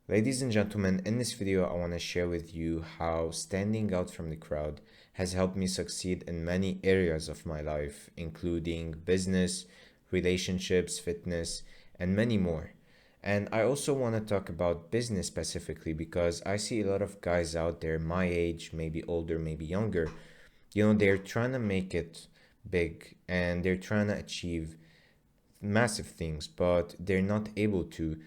Ladies and gentlemen, in this video, I want to share with you how standing out from the crowd has helped me succeed in many areas of my life, including business, relationships, fitness, and many more. And I also want to talk about business specifically because I see a lot of guys out there my age, maybe older, maybe younger. They're trying to make it big and they're trying to achieve massive things, but they're not able to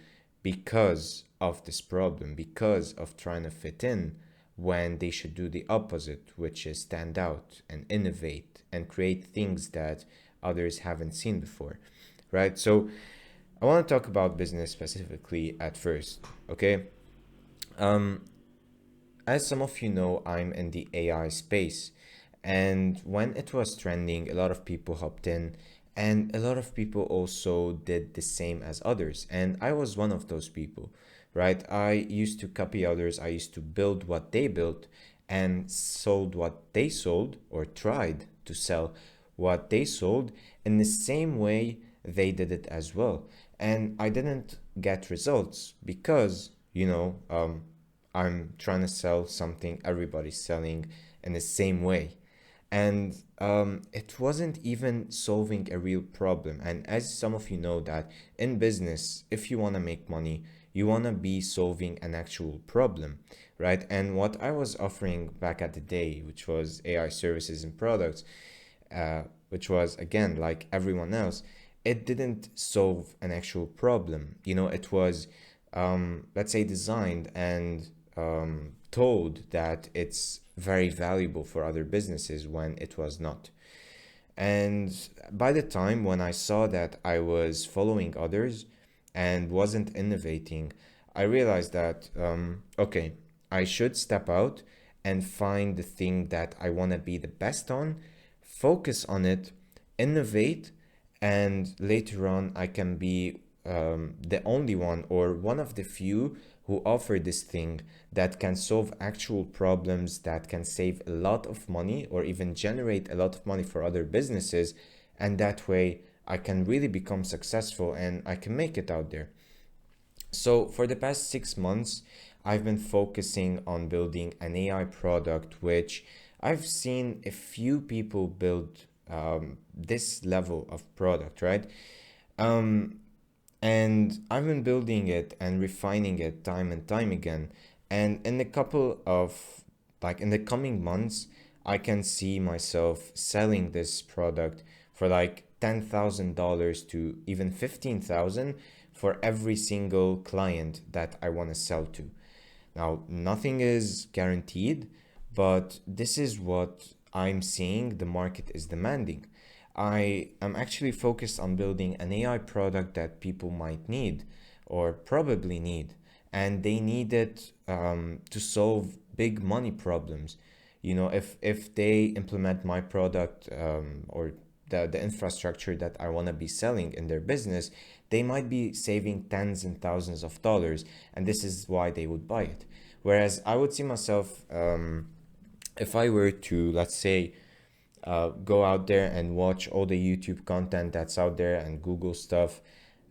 because of this problem, because of trying to fit in when they should do the opposite, which is stand out and innovate and create things that others haven't seen before, right? So I want to talk about business specifically at first, okay? Um, as some of you know, I'm in the AI space. And when it was trending, a lot of people hopped in, and a lot of people also did the same as others. And I was one of those people, right? I used to copy others, I used to build what they built and sold what they sold, or tried to sell what they sold in the same way they did it as well. And I didn't get results because, I'm trying to sell something everybody's selling in the same way. And it wasn't even solving a real problem. And as some of you know that in business, if you want to make money, you want to be solving an actual problem, right? And what I was offering back at the day, which was AI services and products, which was again like everyone else, it didn't solve an actual problem. It was, let's say, designed and told that it's very valuable for other businesses when it was not. And by the time when I saw that I was following others and wasn't innovating, I realized that, okay, I should step out and find the thing that I want to be the best on, focus on it, innovate, and later on I can be the only one or one of the few who offer this thing that can solve actual problems, that can save a lot of money or even generate a lot of money for other businesses. And that way I can really become successful and I can make it out there. So for the past 6 months, I've been focusing on building an AI product, which I've seen a few people build this level of product, right? Um, and I've been building it and refining it time and time again. And in a couple of, like in the coming months, I can see myself selling this product for like $10,000 to even 15,000 for every single client that I want to sell to. Now, nothing is guaranteed, but this is what I'm seeing the market is demanding. I am actually focused on building an AI product that people might need or probably need, and they need it to solve big money problems. If they implement my product or the infrastructure that I want to be selling in their business, they might be saving tens and thousands of dollars, and this is why they would buy it. Whereas I would see myself, if I were to, let's say, go out there and watch all the YouTube content that's out there and Google stuff,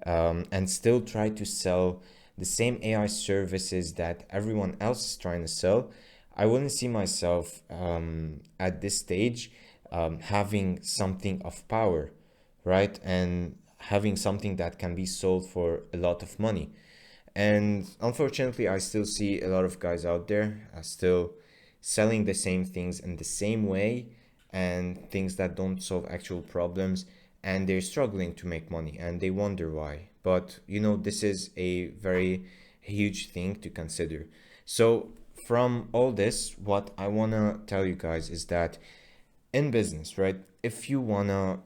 and still try to sell the same AI services that everyone else is trying to sell, I wouldn't see myself at this stage having something of power, right? And having something that can be sold for a lot of money. And unfortunately, I still see a lot of guys out there still selling the same things in the same way and things that don't solve actual problems, and they're struggling to make money and they wonder why. But this is a very huge thing to consider. So, from all this, what I want to tell you guys is that in business, right, if you want to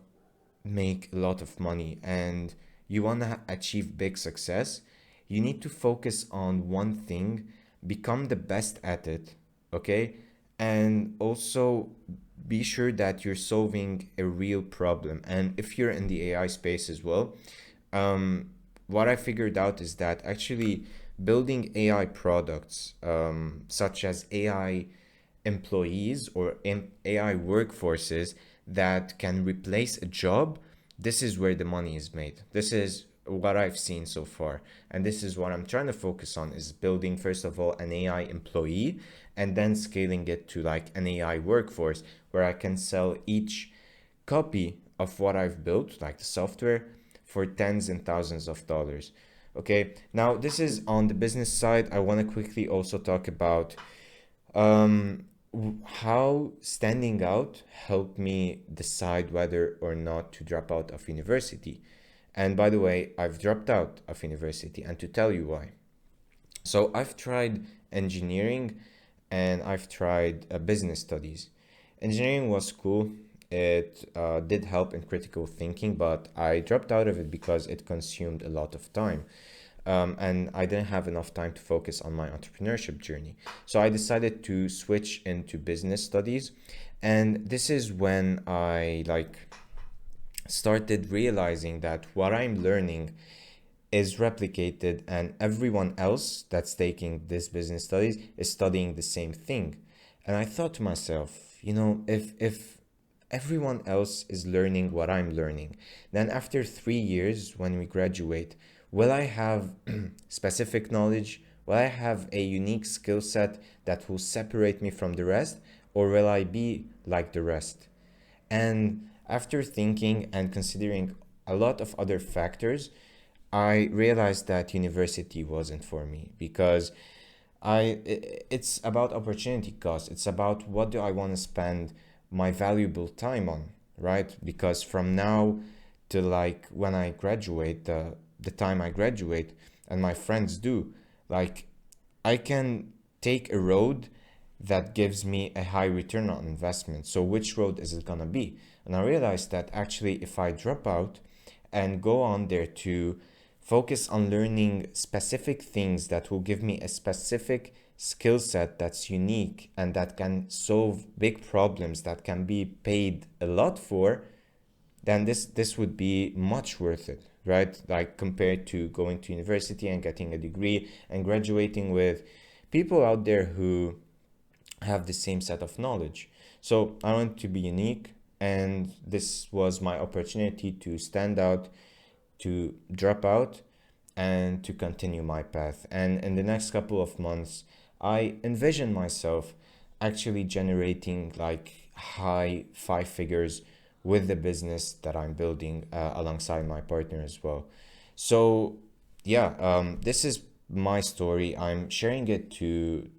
make a lot of money and you want to achieve big success, you need to focus on one thing, become the best at it, okay? And also be sure that you're solving a real problem. And if you're in the AI space as well, what I figured out is that actually building AI products, such as AI employees or AI workforces that can replace a job, this is where the money is made. This is what I've seen so far. And this is what I'm trying to focus on, is building first of all an AI employee, and then scaling it to like an AI workforce where I can sell each copy of what I've built, like the software, for tens and thousands of dollars. Okay, now this is on the business side. I want to quickly also talk about how standing out helped me decide whether or not to drop out of university. And by the way, I've dropped out of university, and to tell you why. So I've tried engineering and I've tried business studies. Engineering was cool. It did help in critical thinking, but I dropped out of it because it consumed a lot of time. And I didn't have enough time to focus on my entrepreneurship journey. So I decided to switch into business studies. And this is when I started realizing that what I'm learning is replicated, and everyone else that's taking this business studies is studying the same thing. And I thought to myself, if everyone else is learning what I'm learning, then after 3 years when we graduate, will I have specific knowledge? Will I have a unique skill set that will separate me from the rest? Or will I be like the rest? And after thinking and considering a lot of other factors, I realized that university wasn't for me, because it's about opportunity cost. It's about what do I want to spend my valuable time on, right? Because from now to like when I graduate, the time I graduate and my friends do, like I can take a road that gives me a high return on investment. So which road is it gonna be? And I realized that actually if I drop out and go on there to focus on learning specific things that will give me a specific skill set that's unique and that can solve big problems that can be paid a lot for, then this would be much worth it, right? Like compared to going to university and getting a degree and graduating with people out there who have the same set of knowledge. So I want to be unique, and this was my opportunity to stand out, to drop out, and to continue my path. And in the next couple of months, I envision myself actually generating like high five figures with the business that I'm building alongside my partner as well. So, yeah, this is my story. I'm sharing it to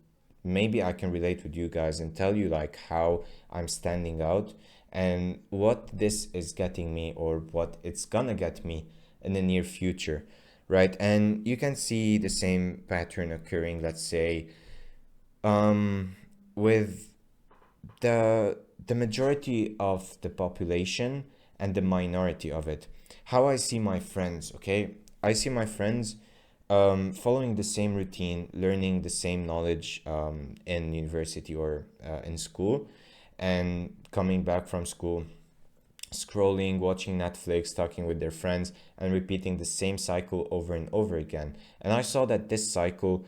maybe I can relate with you guys and tell you like how I'm standing out and what this is getting me or what it's gonna get me in the near future, right? And you can see the same pattern occurring, let's say, with the majority of the population and the minority of it. How I see my friends, okay? I see my friends following the same routine, learning the same knowledge in university or in school, and coming back from school, scrolling, watching Netflix, talking with their friends, and repeating the same cycle over and over again. And I saw that this cycle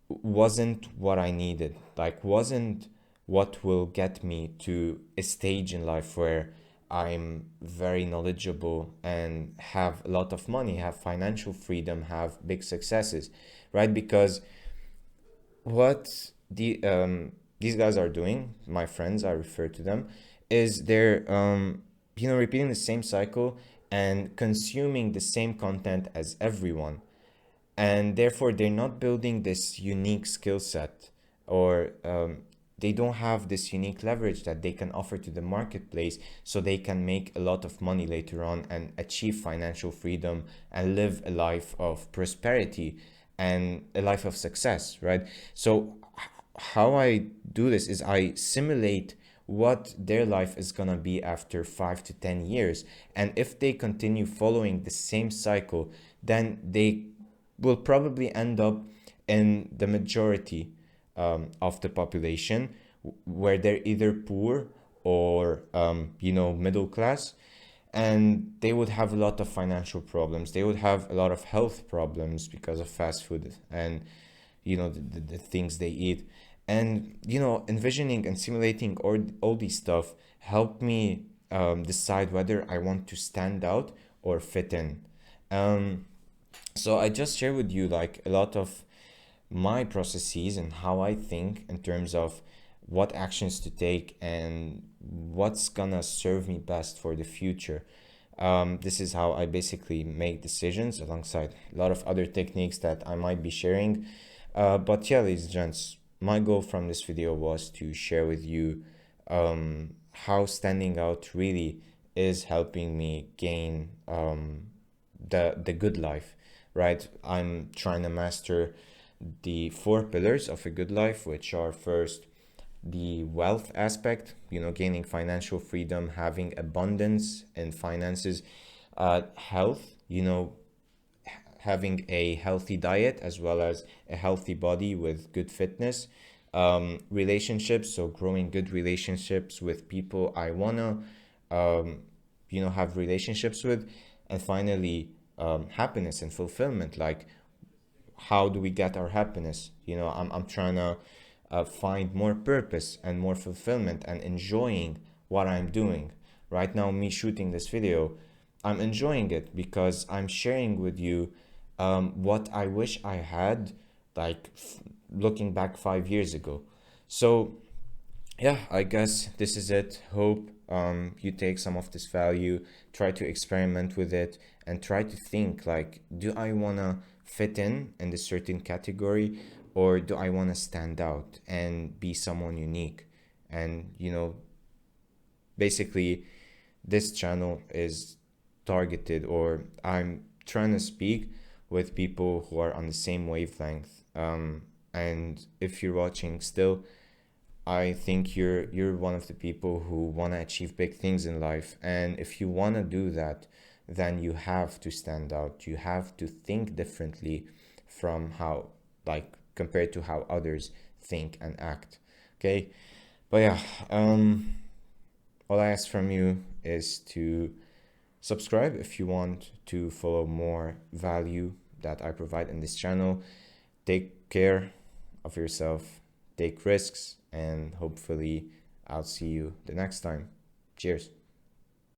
wasn't what I needed, like, wasn't what will get me to a stage in life where I'm very knowledgeable and have a lot of money, have financial freedom, have big successes, right? Because what these guys are doing, my friends, I refer to them, is they're repeating the same cycle and consuming the same content as everyone, and therefore they're not building this unique skill set, or they don't have this unique leverage that they can offer to the marketplace, so they can make a lot of money later on and achieve financial freedom and live a life of prosperity and a life of success, right? So how I do this is I simulate what their life is gonna be after 5 to 10 years, and if they continue following the same cycle, then they will probably end up in the majority of the population, where they're either poor or middle class, and they would have a lot of financial problems. They would have a lot of health problems because of fast food and the things they eat. And envisioning and simulating all these stuff helped me decide whether I want to stand out or fit in. Um, so I just share with you like a lot of my processes and how I think in terms of what actions to take and what's gonna serve me best for the future. This is how I basically make decisions alongside a lot of other techniques that I might be sharing. But yeah, ladies and gents, my goal from this video was to share with you how standing out really is helping me gain the good life, right? I'm trying to master the four pillars of a good life, which are first the wealth aspect, gaining financial freedom, having abundance in finances, health, having a healthy diet as well as a healthy body with good fitness, relationships, so growing good relationships with people I wanna, have relationships with, and finally, happiness and fulfillment. Like, how do we get our happiness? I'm trying to find more purpose and more fulfillment and enjoying what I'm doing. Right now, me shooting this video, I'm enjoying it because I'm sharing with you what I wish I had, like looking back 5 years ago. So yeah, I guess this is it. Hope you take some of this value, try to experiment with it, and try to think like, do I want to fit in this certain category, or do I want to stand out and be someone unique? And basically, this channel is targeted, or I'm trying to speak with people who are on the same wavelength. And if you're watching still, I think you're one of the people who want to achieve big things in life. And if you want to do that, then you have to stand out. You have to think differently from how, like, compared to how others think and act. Okay? But yeah, all I ask from you is to subscribe if you want to follow more value that I provide in this channel. Take care of yourself, take risks, and hopefully I'll see you the next time. Cheers.